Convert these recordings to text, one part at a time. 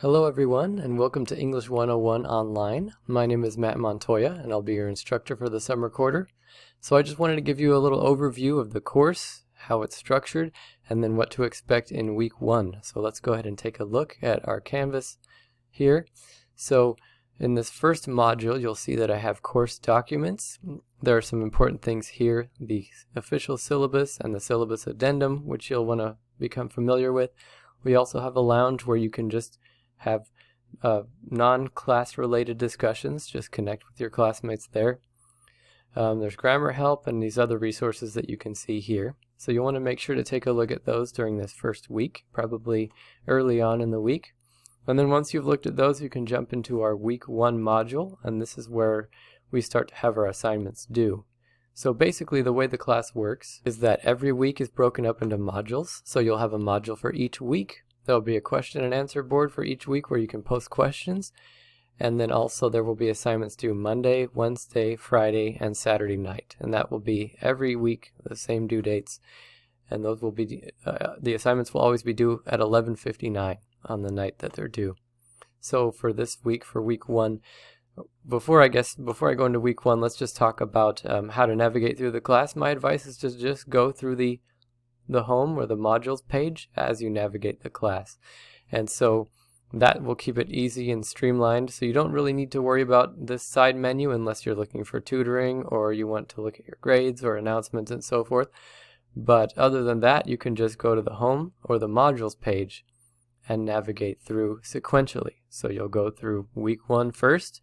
Hello everyone, and welcome to English 101 Online. My name is Matt Montoya, and I'll be your instructor for the summer quarter. So I just wanted to give you a little overview of the course, how it's structured, and then what to expect in week 1. So let's go ahead and take a look at our Canvas here. So in this first module, you'll see that I have course documents. There are some important things here, the official syllabus and the syllabus addendum, which you'll want to become familiar with. We also have a lounge where you can just have non-class related discussions, just connect with your classmates there. There's grammar help and these other resources that you can see here. So you'll want to make sure to take a look at those during this first week, probably early on in the week. And then once you've looked at those, you can jump into our week 1 module, and this is where we start to have our assignments due. So basically the way the class works is that every week is broken up into modules. So you'll have a module for each week. There'll be a question and answer board for each week where you can post questions. And then also there will be assignments due Monday, Wednesday, Friday, and Saturday night. And that will be every week, the same due dates. And those will be, the assignments will always be due at 11:59 on the night that they're due. So for this week, for week 1, before I go into week 1, let's just talk about how to navigate through the class. My advice is to just go through the home or the modules page as you navigate the class. And so that will keep it easy and streamlined. So you don't really need to worry about this side menu unless you're looking for tutoring or you want to look at your grades or announcements and so forth. But other than that, you can just go to the home or the modules page and navigate through sequentially. So you'll go through week 1 first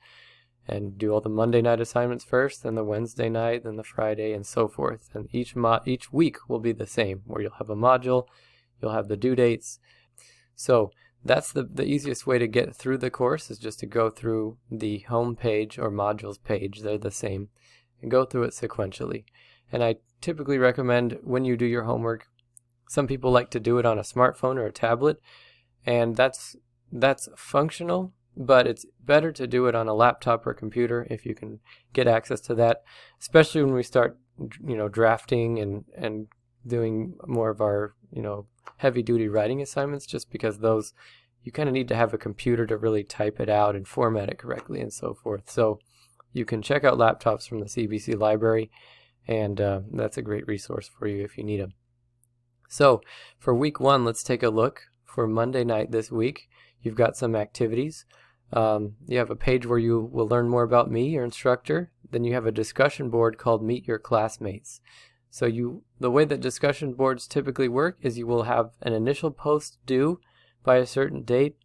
and do all the Monday night assignments first, then the Wednesday night, then the Friday, and so forth. And each week will be the same, where you'll have a module, you'll have the due dates. So that's the easiest way to get through the course, is just to go through the home page or modules page. They're the same, and go through it sequentially. And I typically recommend when you do your homework, some people like to do it on a smartphone or a tablet, and that's functional. But it's better to do it on a laptop or computer if you can get access to that, especially when we start, drafting and doing more of our, heavy-duty writing assignments, just because those, you kind of need to have a computer to really type it out and format it correctly and so forth. So you can check out laptops from the CBC library, and that's a great resource for you if you need them. So for week 1, let's take a look. For Monday night this week, you've got some activities. You have a page where you will learn more about me, your instructor. Then you have a discussion board called Meet Your Classmates. So the way that discussion boards typically work is you will have an initial post due by a certain date,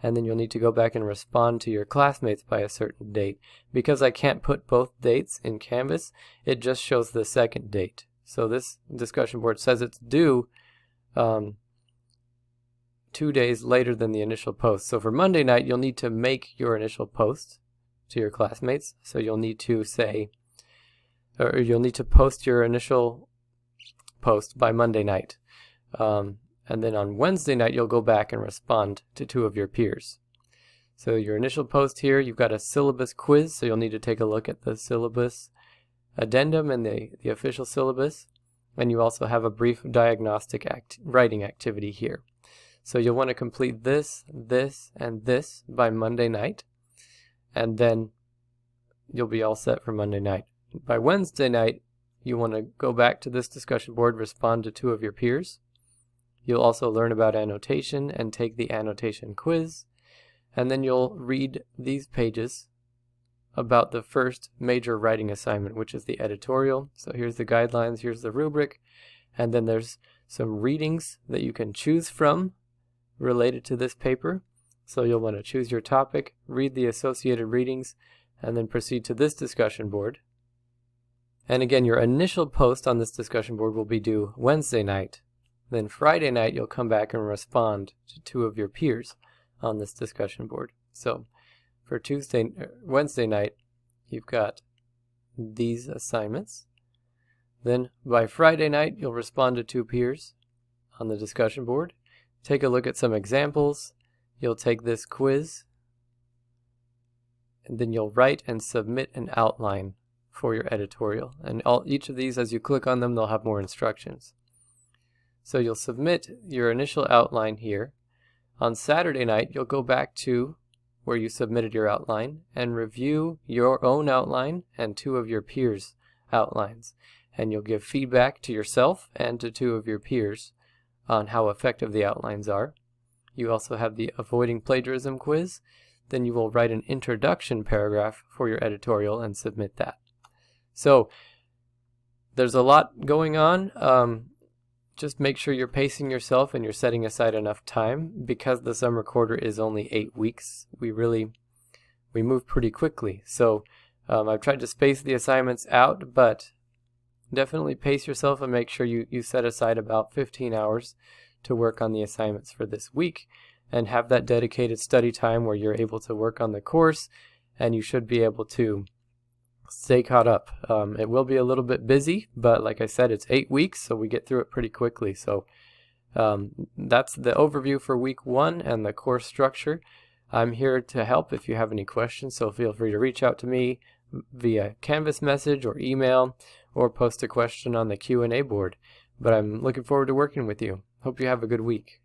and then you'll need to go back and respond to your classmates by a certain date. Because I can't put both dates in Canvas, it just shows the second date. So this discussion board says it's due 2 days later than the initial post. So for Monday night, you'll need to make your initial post to your classmates. So you'll need to you'll need to post your initial post by Monday night. And then on Wednesday night, you'll go back and respond to 2 of your peers. So your initial post here, you've got a syllabus quiz. So you'll need to take a look at the syllabus addendum and the official syllabus. And you also have a brief diagnostic writing activity here. So you'll want to complete this, and this by Monday night, and then you'll be all set for Monday night. By Wednesday night, you want to go back to this discussion board, respond to 2 of your peers. You'll also learn about annotation and take the annotation quiz, and then you'll read these pages about the first major writing assignment, which is the editorial. So here's the guidelines, here's the rubric, and then there's some readings that you can choose from related to this paper. So you'll want to choose your topic, read the associated readings, and then proceed to this discussion board. And again, your initial post on this discussion board will be due Wednesday night. Then Friday night, you'll come back and respond to 2 of your peers on this discussion board. So for Wednesday night, you've got these assignments. Then by Friday night, you'll respond to 2 peers on the discussion board. Take a look at some examples. You'll take this quiz, and then you'll write and submit an outline for your editorial. And each of these, as you click on them, they'll have more instructions. So you'll submit your initial outline here. On Saturday night, you'll go back to where you submitted your outline and review your own outline and 2 of your peers' outlines. And you'll give feedback to yourself and to 2 of your peers on how effective the outlines are. You also have the Avoiding Plagiarism quiz. Then you will write an introduction paragraph for your editorial and submit that. So there's a lot going on. Just make sure you're pacing yourself and you're setting aside enough time. Because the summer quarter is only 8 weeks, we move pretty quickly. So I've tried to space the assignments out, but definitely pace yourself and make sure you set aside about 15 hours to work on the assignments for this week and have that dedicated study time where you're able to work on the course, and you should be able to stay caught up. It will be a little bit busy, but like I said, it's 8 weeks, so we get through it pretty quickly. So that's the overview for week 1 and the course structure. I'm here to help if you have any questions, so feel free to reach out to me via Canvas message or email, or post a question on the Q&A board. But I'm looking forward to working with you. Hope you have a good week.